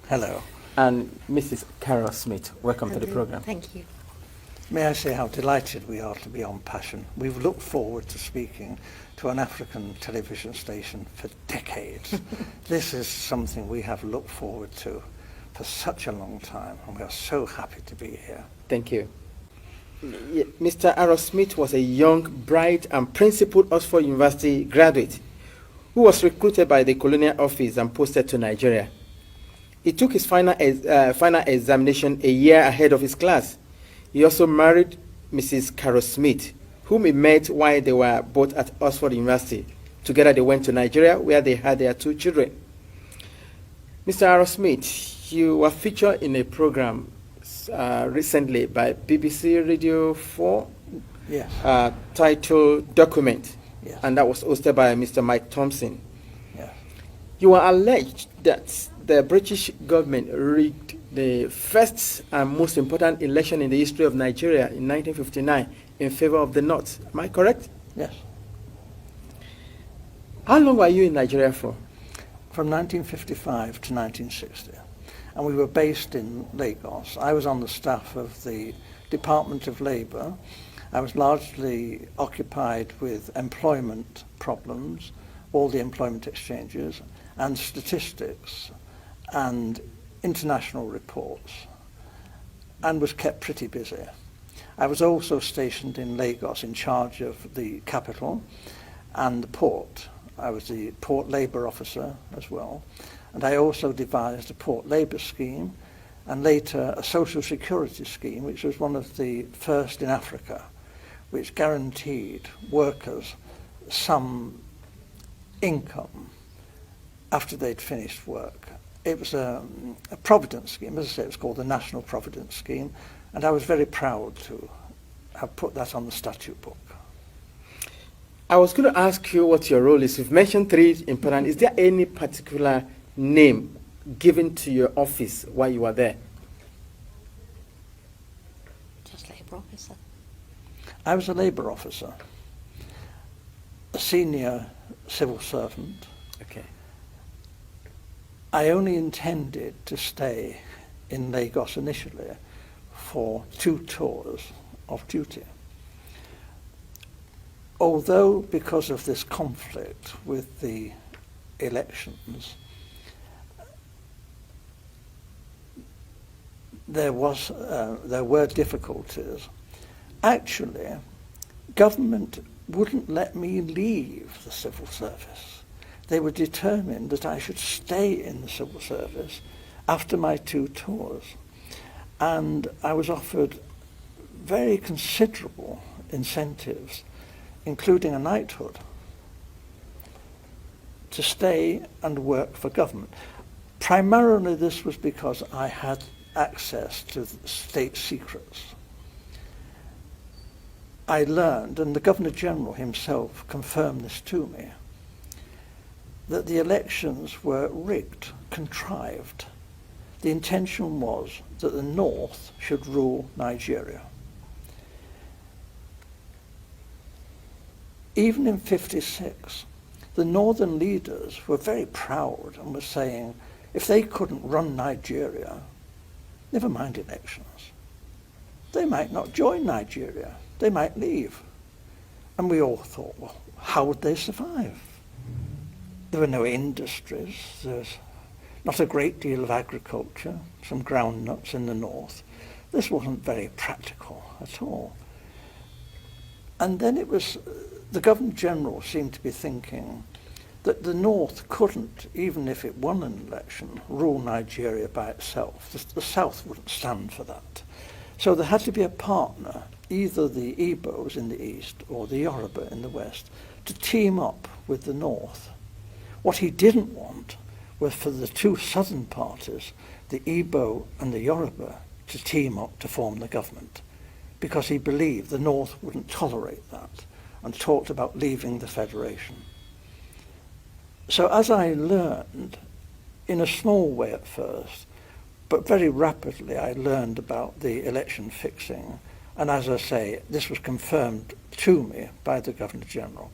Hello. And Mrs. Carol Smith. Welcome to the program. Thank you. May I say how delighted we are to be on Passion. We've looked forward to speaking to an African television station for decades. This is something we have looked forward to for such a long time, and we are so happy to be here. Thank you. Mr. Aaron Smith was a young, bright, and principled Oxford University graduate who was recruited by the Colonial Office and posted to Nigeria. He took his final examination a year ahead of his class. He also married Mrs. Carol Smith, whom he met while they were both at Oxford University. Together they went to Nigeria, where they had their 2 children. Mr. Aaron Smith, you were featured in a program recently by BBC Radio 4, Yes. titled Document, Yes. and that was hosted by Mr. Mike Thompson. Yes. You were alleged that the British government rigged the first and most important election in the history of Nigeria in 1959 in favor of the North. Am I correct? Yes. How long were you in Nigeria for? From 1955 to 1960. And we were based in Lagos. I was on the staff of the Department of Labour. I was largely occupied with employment problems, all the employment exchanges, and statistics, and international reports, and was kept pretty busy. I was also stationed in Lagos in charge of the capital and the port. I was the port labour officer as well, and I also devised a port labour scheme and later a social security scheme, which was one of the first in Africa, which guaranteed workers some income after they'd finished work. It was a providence scheme. As I say, it was called the National Providence Scheme, and I was very proud to have put that on the statute book. I was going to ask you what your role is. You've mentioned 3 important. Is there any particular name given to your office while you were there? Just labour officer. I was a labour officer, a senior civil servant. Okay. I only intended to stay in Lagos initially for 2 tours of duty. Although, because of this conflict with the elections, there were difficulties. Actually, government wouldn't let me leave the civil service. They were determined that I should stay in the civil service after my 2 tours. And I was offered very considerable incentives, including a knighthood, to stay and work for government. Primarily this was because I had access to state secrets. I learned, and the Governor-General himself confirmed this to me, that the elections were rigged, contrived. The intention was that the North should rule Nigeria. Even in '56, the northern leaders were very proud and were saying, if they couldn't run Nigeria, never mind elections. They might not join Nigeria. They might leave. And we all thought, well, how would they survive? There were no industries. There's not a great deal of agriculture, some groundnuts in the north. This wasn't very practical at all. And then it was, the Governor-General seemed to be thinking that the North couldn't, even if it won an election, rule Nigeria by itself. The South wouldn't stand for that. So there had to be a partner, either the Igbos in the east or the Yoruba in the west, to team up with the North. What he didn't want was for the 2 southern parties, the Igbo and the Yoruba, to team up to form the government, because he believed the North wouldn't tolerate that and talked about leaving the federation. So as I learned, in a small way at first, but very rapidly I learned about the election fixing, and as I say, this was confirmed to me by the Governor-General.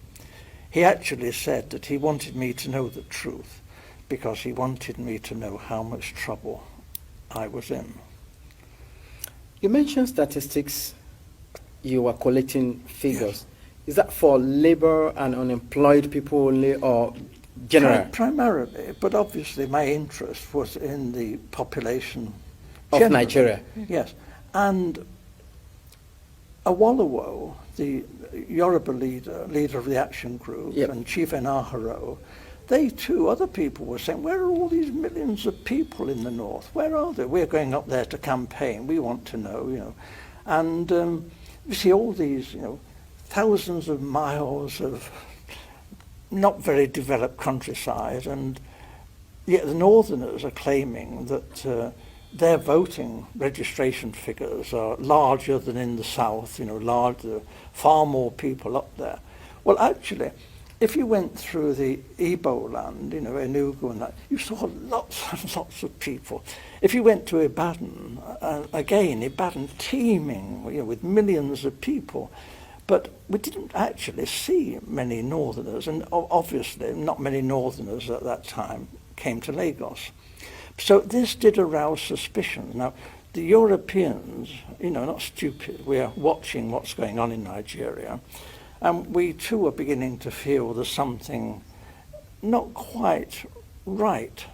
He actually said that he wanted me to know the truth, because he wanted me to know how much trouble I was in. You mentioned statistics. You were collecting figures. Yes. Is that for labor and unemployed people only, or general? Primarily, but obviously my interest was in the population of generally. Nigeria. Yes, and Awolowo, the Yoruba leader of the action group, yep. and Chief Enaharo, they too, other people were saying, where are all these millions of people in the north? Where are they? We're going up there to campaign. We want to know, you know. And you see all these, you know, thousands of miles of not very developed countryside, and yet the northerners are claiming that their voting registration figures are larger than in the south, you know, larger, far more people up there. Well, actually, if you went through the Igbo land, you know, Enugu and that, you saw lots and lots of people. If you went to Ibadan, again, Ibadan teeming, you know, with millions of people. But we didn't actually see many northerners, and obviously not many northerners at that time came to Lagos. So this did arouse suspicion. Now, the Europeans, you know, not stupid, we are watching what's going on in Nigeria, and we too are beginning to feel there's something not quite right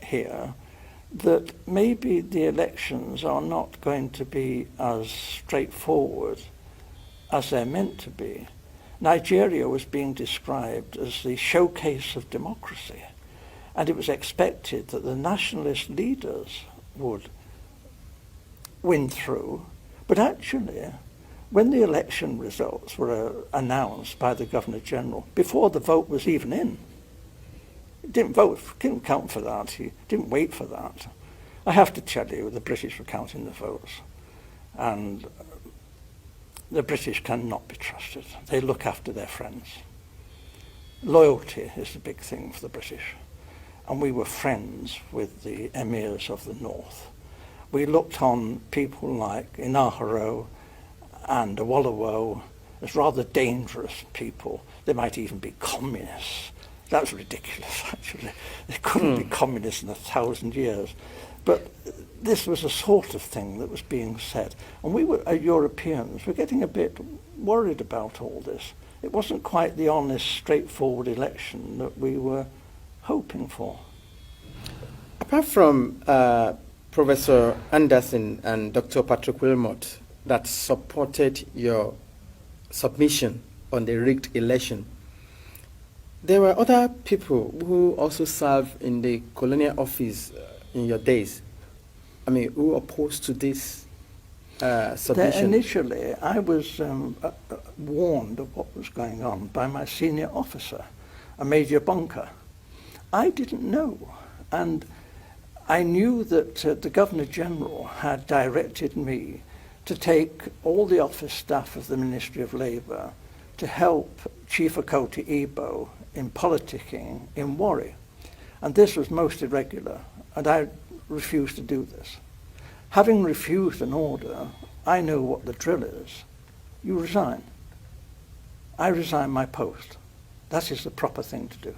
here, that maybe the elections are not going to be as straightforward as they're meant to be. Nigeria was being described as the showcase of democracy, and it was expected that the nationalist leaders would win through. But actually, when the election results were announced by the Governor-General, before the vote was even in, he didn't vote, didn't count for that, he didn't wait for that. I have to tell you, the British were counting the votes, and the British cannot be trusted. They look after their friends. Loyalty is the big thing for the British. And we were friends with the emirs of the north. We looked on people like Enaharo and Awolowo as rather dangerous people. They might even be communists. That's ridiculous, actually. They couldn't be communists in 1,000 years. But this was a sort of thing that was being said. And we were, Europeans, were getting a bit worried about all this. It wasn't quite the honest, straightforward election that we were hoping for. Apart from Professor Anderson and Dr. Patrick Wilmot that supported your submission on the rigged election, there were other people who also served in the colonial office in your days. I mean, who opposed to this submission? Initially, I was warned of what was going on by my senior officer, a Major Bunker. I didn't know, and I knew that the Governor-General had directed me to take all the office staff of the Ministry of Labour to help Chief Okoti Igbo in politicking in Warri. And this was most irregular, and I refused to do this. Having refused an order, I know what the drill is. You resign. I resign my post. That is the proper thing to do.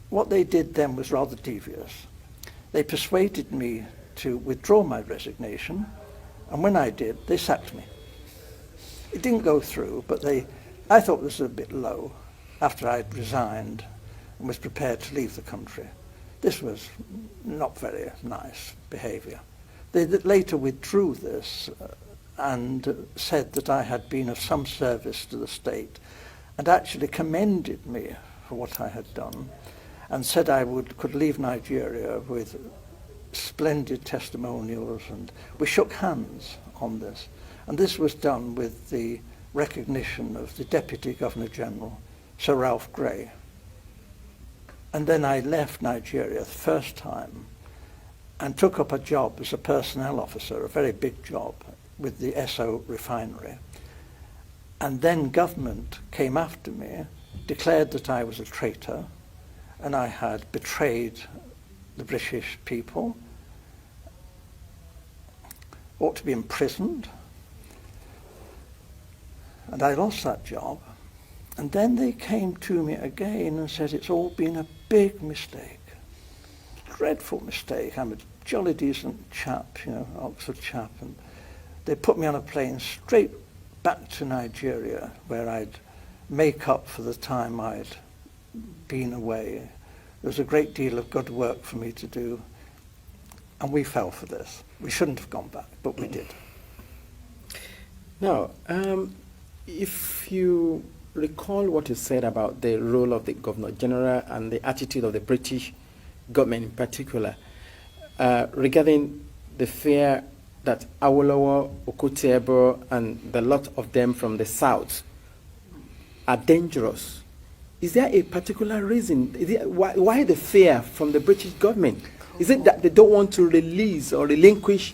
What they did then was rather devious. They persuaded me to withdraw my resignation, and when I did, they sacked me. It didn't go through, but I thought this was a bit low after I'd resigned and was prepared to leave the country. This was not very nice behaviour. They later withdrew this and said that I had been of some service to the state, and actually commended me for what I had done, and said I could leave Nigeria with splendid testimonials, and we shook hands on this. And this was done with the recognition of the Deputy Governor-General, Sir Ralph Grey. And then I left Nigeria the first time and took up a job as a personnel officer, a very big job, with the Esso refinery. And then government came after me, declared that I was a traitor, and I had betrayed the British people, ought to be imprisoned. And I lost that job. And then they came to me again and said it's all been a big mistake. Dreadful mistake. I'm a jolly decent chap, Oxford chap, and they put me on a plane straight back to Nigeria where I'd make up for the time I'd been away. There was a great deal of good work for me to do, and we fell for this. We shouldn't have gone back, but we did. Now, if you recall what you said about the role of the Governor General and the attitude of the British government in particular, regarding the fear that Awolowo, Okotie-Eboh, and the lot of them from the south are dangerous, is there a particular reason? Why the fear from the British government? Is it that they don't want to release or relinquish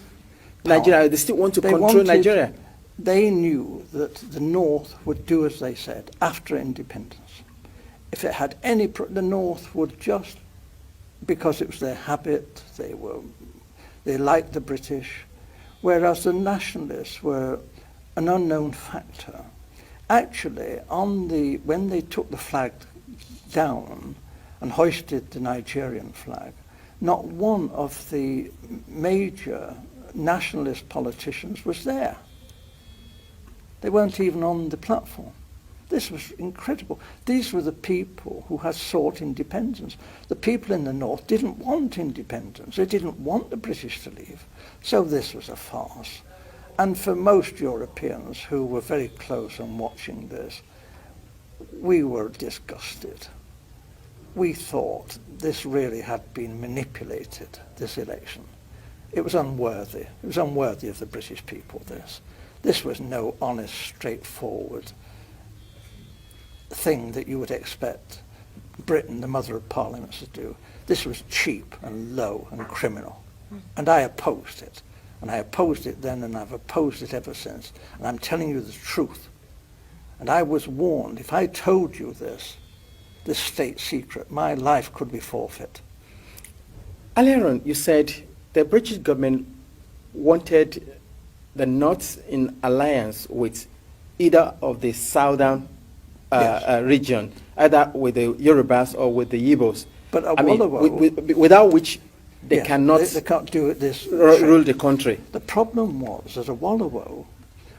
Nigeria? They still want to control Nigeria? They knew that the North would do as they said after independence. If it had any, the North would just, because it was their habit, they liked the British, whereas the nationalists were an unknown factor. Actually, when they took the flag down and hoisted the Nigerian flag, not one of the major nationalist politicians was there. They weren't even on the platform. This was incredible. These were the people who had sought independence. The people in the North didn't want independence. They didn't want the British to leave. So this was a farce. And for most Europeans who were very close on watching this, we were disgusted. We thought this really had been manipulated, this election. It was unworthy. It was unworthy of the British people, this. This was no honest, straightforward thing that you would expect Britain, the mother of parliaments, to do. This was cheap and low and criminal. And I opposed it. And I opposed it then, and I've opposed it ever since. And I'm telling you the truth. And I was warned, if I told you this state secret, my life could be forfeit. Earlier on, you said the British government wanted the North in alliance with either of the southern region, either with the Yorubas or with the Igbos. But Awolowo, without which they cannot they can't do it this rule the country. The problem was that Awolowo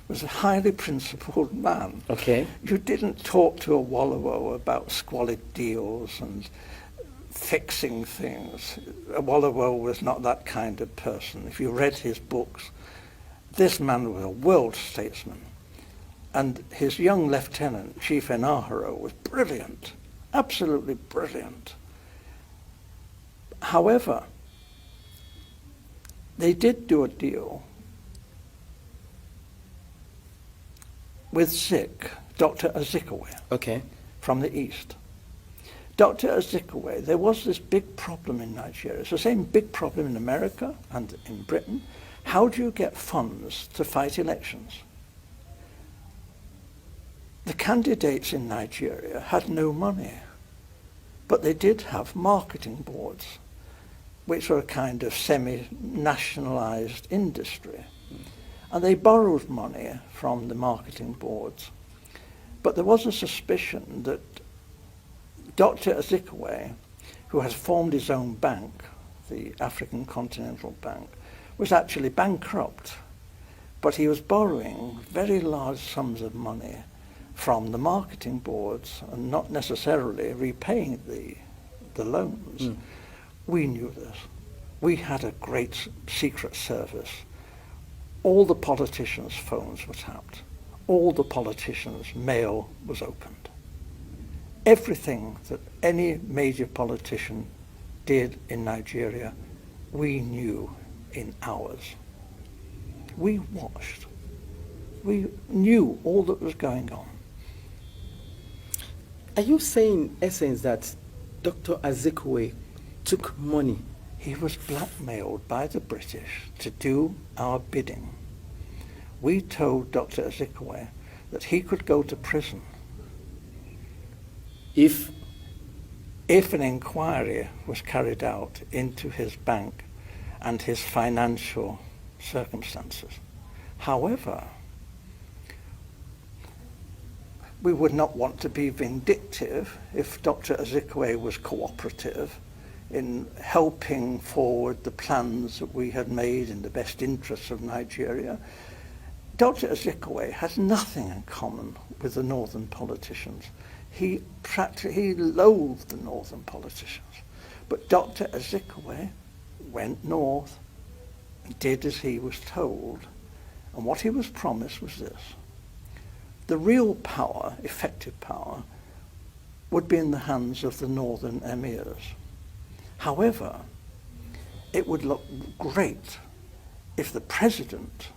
was a highly principled man. Okay. You didn't talk to Awolowo about squalid deals and fixing things. Awolowo was not that kind of person. If you read his books, this man was a world statesman. And his young lieutenant, Chief Enaharo, was brilliant, absolutely brilliant. However, they did do a deal with Zik, Dr. Azikiwe, Okay. from the east. Dr. Azikiwe, there was this big problem in Nigeria. It's the same big problem in America and in Britain. How do you get funds to fight elections? The candidates in Nigeria had no money, but they did have marketing boards, which were a kind of semi-nationalized industry. And they borrowed money from the marketing boards. But there was a suspicion that Dr. Azikiwe, who has formed his own bank, the African Continental Bank, was actually bankrupt. But he was borrowing very large sums of money from the marketing boards and not necessarily repaying the loans. We knew this. We had a great secret service. All the politicians' phones were tapped. All the politicians' mail was opened. Everything that any major politician did in Nigeria, we knew in hours. We watched. We knew all that was going on. Are you saying, in essence, that Dr. Azikiwe took money? He was blackmailed by the British to do our bidding. We told Dr. Azikiwe that he could go to prison If an inquiry was carried out into his bank and his financial circumstances. However, we would not want to be vindictive if Dr. Azikiwe was cooperative in helping forward the plans that we had made in the best interests of Nigeria. Dr. Azikiwe has nothing in common with the northern politicians. He loathed the northern politicians. But Dr. Azikiwe went north and did as he was told. And what he was promised was this: the real power, effective power, would be in the hands of the northern emirs. However, it would look great if the president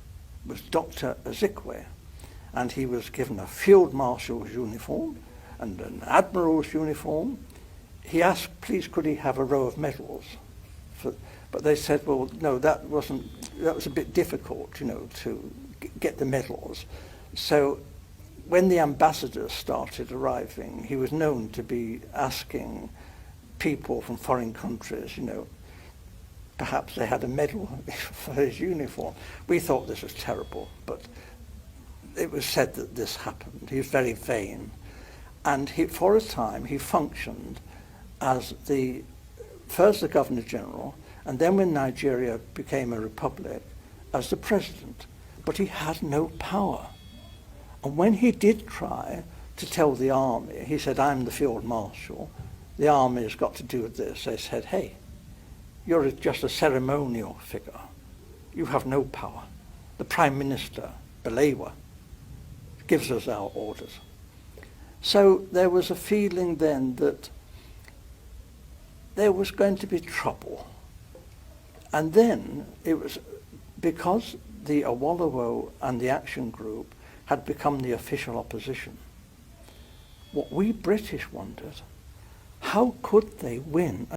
was Dr. Azikiwe and he was given a field marshal's uniform and an admiral's uniform. He asked, please, could he have a row of medals? But they said, well, no, that was a bit difficult, to get the medals. So when the ambassadors started arriving, he was known to be asking people from foreign countries, perhaps they had a medal for his uniform. We thought this was terrible, but it was said that this happened. He was very vain. And for a time, he functioned as first the Governor General, and then when Nigeria became a republic, as the president. But he had no power. And when he did try to tell the army, he said, I'm the field marshal, the army has got to do with this. They said, hey, you're just a ceremonial figure. You have no power. The Prime Minister, Balewa, gives us our orders. So there was a feeling then that there was going to be trouble. And then it was because the Awolowo and the Action Group had become the official opposition. What we British wondered, how could they win